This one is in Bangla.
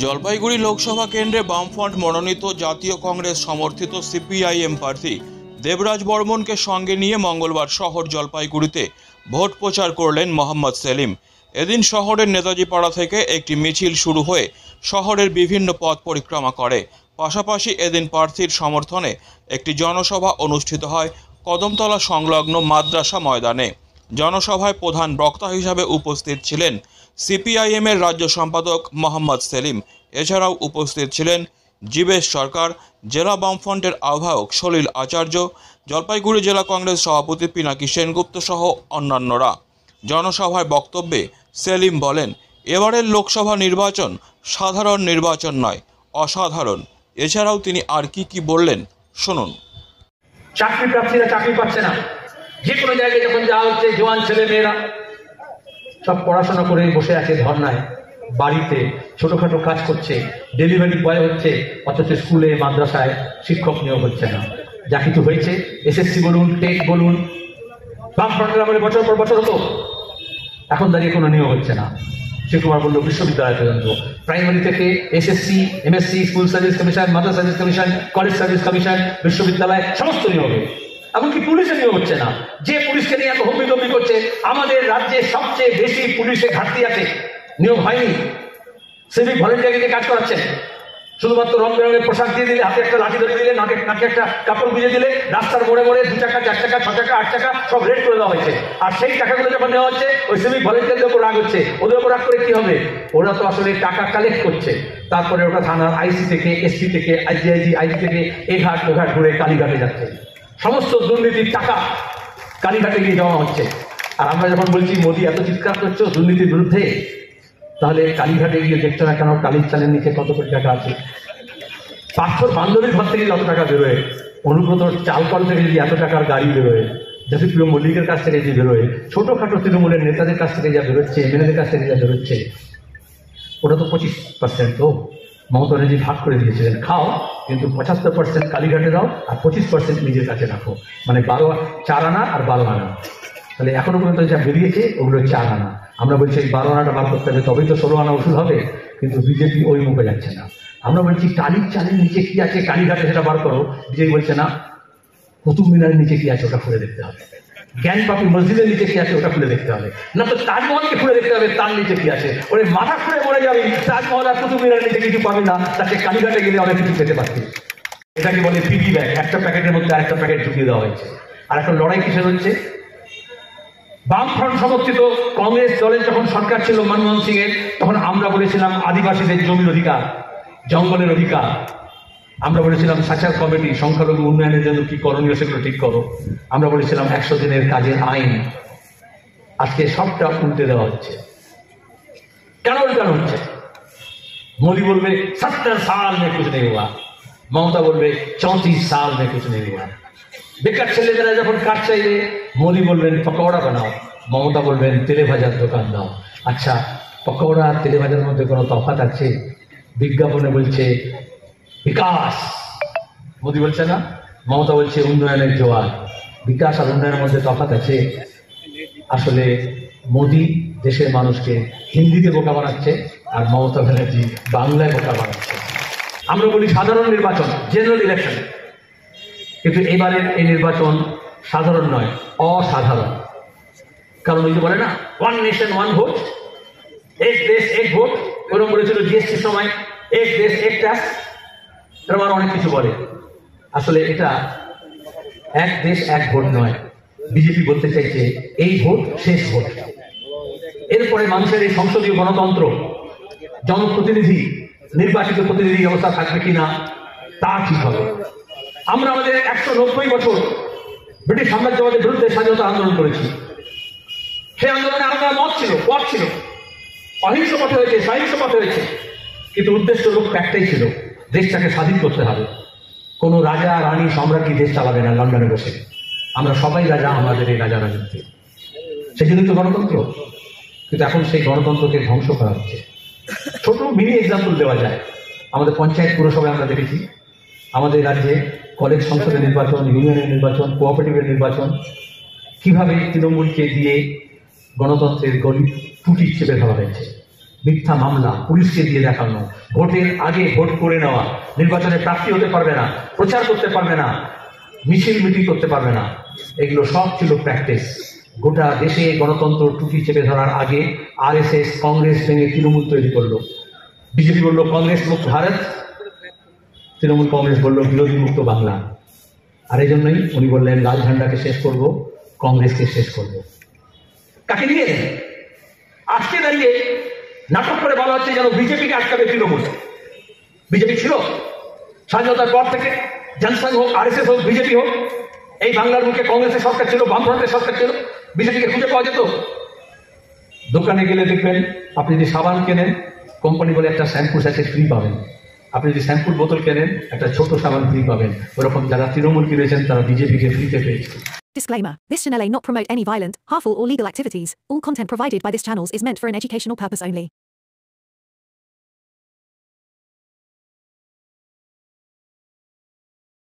জলপাইগুড়ি লোকসভা কেন্দ্রে বামফ্রন্ট মনোনীত জাতীয় কংগ্রেস সমর্থিত সিপিআইএম প্রার্থী দেবরাজ বর্মনকে সঙ্গে নিয়ে মঙ্গলবার শহর জলপাইগুড়িতে ভোট প্রচার করলেন মোহাম্মদ সেলিম। এদিন শহরের নেতাজি পাড়া থেকে একটি মিছিল শুরু হয়ে শহরের বিভিন্ন পথ পরিক্রমা করে। পাশাপাশি এদিন প্রার্থীর সমর্থনে একটি জনসভা অনুষ্ঠিত হয় কদমতলা সংলগ্ন মাদ্রাসা ময়দানে। জনসভায় প্রধান বক্তা হিসাবে উপস্থিত ছিলেন সিপিআইএমের রাজ্য সম্পাদক মোহাম্মদ সেলিম। এছাড়াও উপস্থিত ছিলেন জীবেশ সরকার, জেলা বামফ্রন্টের আহ্বায়ক সলিল আচার্য, জলপাইগুড়ি জেলা কংগ্রেস সভাপতি পিনাকি সেনগুপ্ত সহ অন্যান্যরা। জনসভায় বক্তব্যে সেলিম বলেন, এবারের লোকসভা নির্বাচন সাধারণ নির্বাচন নয়, অসাধারণ। এছাড়াও তিনি আর কি বললেন শুনুন। চাকরি প্রার্থীরা চাকরি পাচ্ছে না, যে কোনো জায়গায় যখন যাওয়া হচ্ছে জওয়ান ছেলে মেয়েরা সব পড়াশোনা করে বসে আছে ধর্নায়, বাড়িতে ছোটখাটো কাজ করছে, ডেলিভারি বয় হচ্ছে, অথচ স্কুলে মাদ্রাসায় শিক্ষক নিয়োগ হচ্ছে না। যা কিছু হয়েছে এসএসসি বলুন, টেট বলুন, বামফ্রন্টের আমলে বছর পর বছর হতো, এখন দাঁড়িয়ে কোনো নিয়োগ হচ্ছে না। শিবকুমার বলল বিশ্ববিদ্যালয় পর্যন্ত, প্রাইমারি থেকে SSC, MSC, school service commission, মাদ্রাসা service commission, college service commission, বিশ্ববিদ্যালয় সমস্ত নিয়োগে, এমনকি পুলিশে নিয়োগ হচ্ছে না। যে পুলিশকে নিয়ে এত হম্বিতম্বি করছে, আমাদের রাজ্যে সবচেয়ে বেশি পুলিশে ঘাটতি আছে, নিয়োগ হয়নি। সিভিক ভলেন্টিয়ারকে কাজ করাচ্ছেন, শুধুমাত্র রং বেরঙের পোশাক দিয়ে দিলে, হাতে একটা লাঠি ধরে দিলে, নাকে একটা কাপড় বুঝে দিলে, রাস্তার মোড়ে মোড়ে 2 টাকা, 4 টাকা, 6 টাকা, 8 টাকা সব রেট করে দেওয়া হয়েছে। আর সেই টাকাগুলো যখন দেওয়া হচ্ছে, ওই সিভিক ভলেন্টিয়ারদের উপর রাগ হচ্ছে। ওদের উপর রাগ করে কি হবে? ওরা তো আসলে টাকা কালেক্ট করছে, তারপরে ওটা থানার আইসি থেকে, এসপি থেকে, আইজি থেকে এঘাট ওঘাট ঘুরে কালীঘাটে যাচ্ছে। সমস্ত দুর্নীতির টাকা কালীঘাটে গিয়ে জমা হচ্ছে। আর আমরা যখন বলছি মোদি এত চিৎকার করছো দুর্নীতির বিরুদ্ধে, তাহলে কালীঘাটে গিয়ে দেখতে না কেন কালীর চালের নিচে কত কোটি টাকা আছে? পাথর বান্ধবীর ঘর থেকে যত টাকা বেরোয়, অনুব্রত চালকল থেকে যদি এত টাকার গাড়ি বেরোয়, জাতিপ্রিয় মল্লিকের কাছ থেকে যে বেরোয়, ছোটখাটো তৃণমূলের নেতাদের কাছ থেকে যা বেরোচ্ছে, এমএলএদের কাছ থেকে যা বেরোচ্ছে, ওটা তো 25%। তো মমতা ব্যানার্জি ভাগ করে দিয়েছিলেন, খাও কিন্তু 75% কালীঘাটে দাও আর 25% নিজের কাছে রাখো, মানে 4 আনা আর 12 আনা। তাহলে এখনো পর্যন্ত যা বেরিয়েছে ওগুলো 4 আনা। আমরা বলছি এই 12 আনাটা বার করতে হবে, তবেই তো 16 আনা ওষুধ হবে, কিন্তু বিজেপি ওই মুখে যাচ্ছে না। আমরা বলছি টালির চালের নিচে কি আছে কালীঘাটে সেটা বার করো, বিজেপি বলছে না। কুতুব মিনারের নিচে কি আছে ওটা খুলে দেখতে হবে, জ্ঞানপাপি মসজিদের নিচে কি আছে ওটা খুলে দেখতে হবে, না তো তাজমহলকে খুলে দেখতে হবে তার নিচে কি আছে। ওরে মাথা খুলে মরে যাবে, তাজমহল আর কুতুব মিনারের নিচে কিছু পাবে না, তাকে কালীঘাটে গেলে অনেক কিছু পেতে পারছি। এটাকে বলে পিগি ব্যাগ, একটা প্যাকেটের মধ্যে আরেকটা প্যাকেট ঢুকিয়ে দেওয়া হয়েছে। আর এখন লড়াই কিসের হচ্ছে? বামফ্রন্ট সমর্থিত কংগ্রেস দলের যখন সরকার ছিল মনমোহন সিং এর, তখন আমরা বলেছিলাম আদিবাসীদের জমির অধিকার, জঙ্গলের অধিকার। আমরা বলেছিলাম সাচার কমিটি, সংখ্যালঘু উন্নয়নের জন্য কি করণীয় সেগুলো ঠিক করো। আমরা বলেছিলাম 100 দিনের কাজের আইন। আজকে সবটা উল্টে দেওয়া হচ্ছে। কেন উল্টানো হচ্ছে? মোদি বলবে 70 সাল में कुछ नहीं हुआ, মমতা বলবে 34 সাল में कुछ नहीं हुआ। বেকার ছেলেমেয়েরা যখন কাজ চাইবে, মোদি বলবেন পকোড়া বানাও, মমতা বলবেন তেলে ভাজার দোকান দাও। আচ্ছা, পকোড়া আর তেলে ভাজার মধ্যে কোনো তফাৎ আছে? বিজ্ঞাপনে বলছে বিকাশ, মোদি বলছে না, মমতা বলছে উন্নয়নের জোয়ার। বিকাশ আর উন্নয়নের মধ্যে তফাৎ আছে? আসলে মোদি দেশের মানুষকে হিন্দিতে বোকা বানাচ্ছে, আর মমতা ব্যানার্জি বাংলায় বোকা বানাচ্ছে। আমরা বলি সাধারণ নির্বাচন, জেনারেল ইলেকশন, কিন্তু এবারের এই নির্বাচন সাধারণ নয়, অসাধারণ। কারণ ওই যে বলে না, 1 নেশন 1 ভোট, এক দেশ এক ভোট, ওরকম বলেছিল জিএসটির সময়, এক দেশ এক ট্যাক্স। এরকম আরো অনেক কিছু বলে। আসলে এটা এক দেশ এক ভোট নয়। বিজেপি বলতে চাইছে এই ভোট শেষ ভোট। এরপরে মানুষের এই সংসদীয় গণতন্ত্র, জনপ্রতিনিধি, নির্বাচিত প্রতিনিধি ব্যবস্থা থাকবে কিনা তা ঠিক হবে। আমরা আমাদের 190 বছর ব্রিটিশ সাম্রাজ্যবাদের বিরুদ্ধে স্বাধীনতা আন্দোলন করেছি। সেই আন্দোলনে আমাদের মত ছিল, পথ ছিল, অহিংস পথে হয়েছে, সহিংস পথে হয়েছে, কিন্তু উদ্দেশ্য লক্ষ্য একটাই ছিল, দেশটাকে স্বাধীন করতে হবে। কোনো রাজা রানী সম্রাটই দেশ চালাবে না লন্ডনে বসে। আমরা সবাই রাজা আমাদের এই রাজা রাজত্বে, সেই জন্যই তো গণতন্ত্র। কিন্তু এখন সেই গণতন্ত্রকে ধ্বংস করা হচ্ছে। ছোট মিনি এক্সাম্পল দেওয়া যায়, আমাদের পঞ্চায়েত পুরসভায় আমরা দেখেছি, আমাদের রাজ্যে কলেজ সংসদের নির্বাচন, ইউনিয়নের নির্বাচন, কোঅপারেটিভের নির্বাচন, কিভাবে তৃণমূলকে দিয়ে গণতন্ত্রের গলি টুটি চেপে ধরা হয়েছে। মিথ্যা মামলা পুলিশকে দিয়ে দেখানো, ভোটের আগে ভোট করে নেওয়া, নির্বাচনে প্রার্থী হতে পারবে না, প্রচার করতে পারবে না, মিছিল মিটিং করতে পারবে না, এগুলো সব ছিল প্র্যাকটিস। গোটা দেশে গণতন্ত্র টুটি চেপে ধরার আগে আরএসএস কংগ্রেস ভেঙে তৃণমূল তৈরি করলো। বিজেপি বলল কংগ্রেস মুক্ত ভারত, তৃণমূল কংগ্রেস বলল বিরোধী মুক্ত বাংলা। আর এই জন্যই উনি বললেন লাল ঝান্ডাকে শেষ করব, কংগ্রেসকে শেষ করব। কাকে নিয়ে আজকে দাঁড়িয়ে নাটক করে বলা হচ্ছে যেন বিজেপিকে আটকাবে তৃণমূল। বিজেপি ছিল স্বাধীনতার পর থেকে, জনসংঘ হোক, আরএসএস হোক, বিজেপি হোক, এই বাংলার মুখে কংগ্রেসের সরকার ছিল, বামফ্রন্টের সরকার ছিল, বিজেপিকে খুঁজে পাওয়া যেত। দোকানে গেলে দেখবেন আপনি যদি সাবান কেনেন, কোম্পানি বলে একটা শ্যাম্পু স্যাচেট ফ্রি পাবেন। আপনি যদি শ্যাম্পুর বোতল কেনেন, একটা ছোট সাবান ফ্রি পাবেন। ওরকম যারা তৃণমূল কিনেছেন তারা বিজেপিকে ফ্রিতে পেয়েছে। Disclaimer. This channel may not promote any violent, harmful or legal activities. All content provided by this channel is meant for an educational purpose only.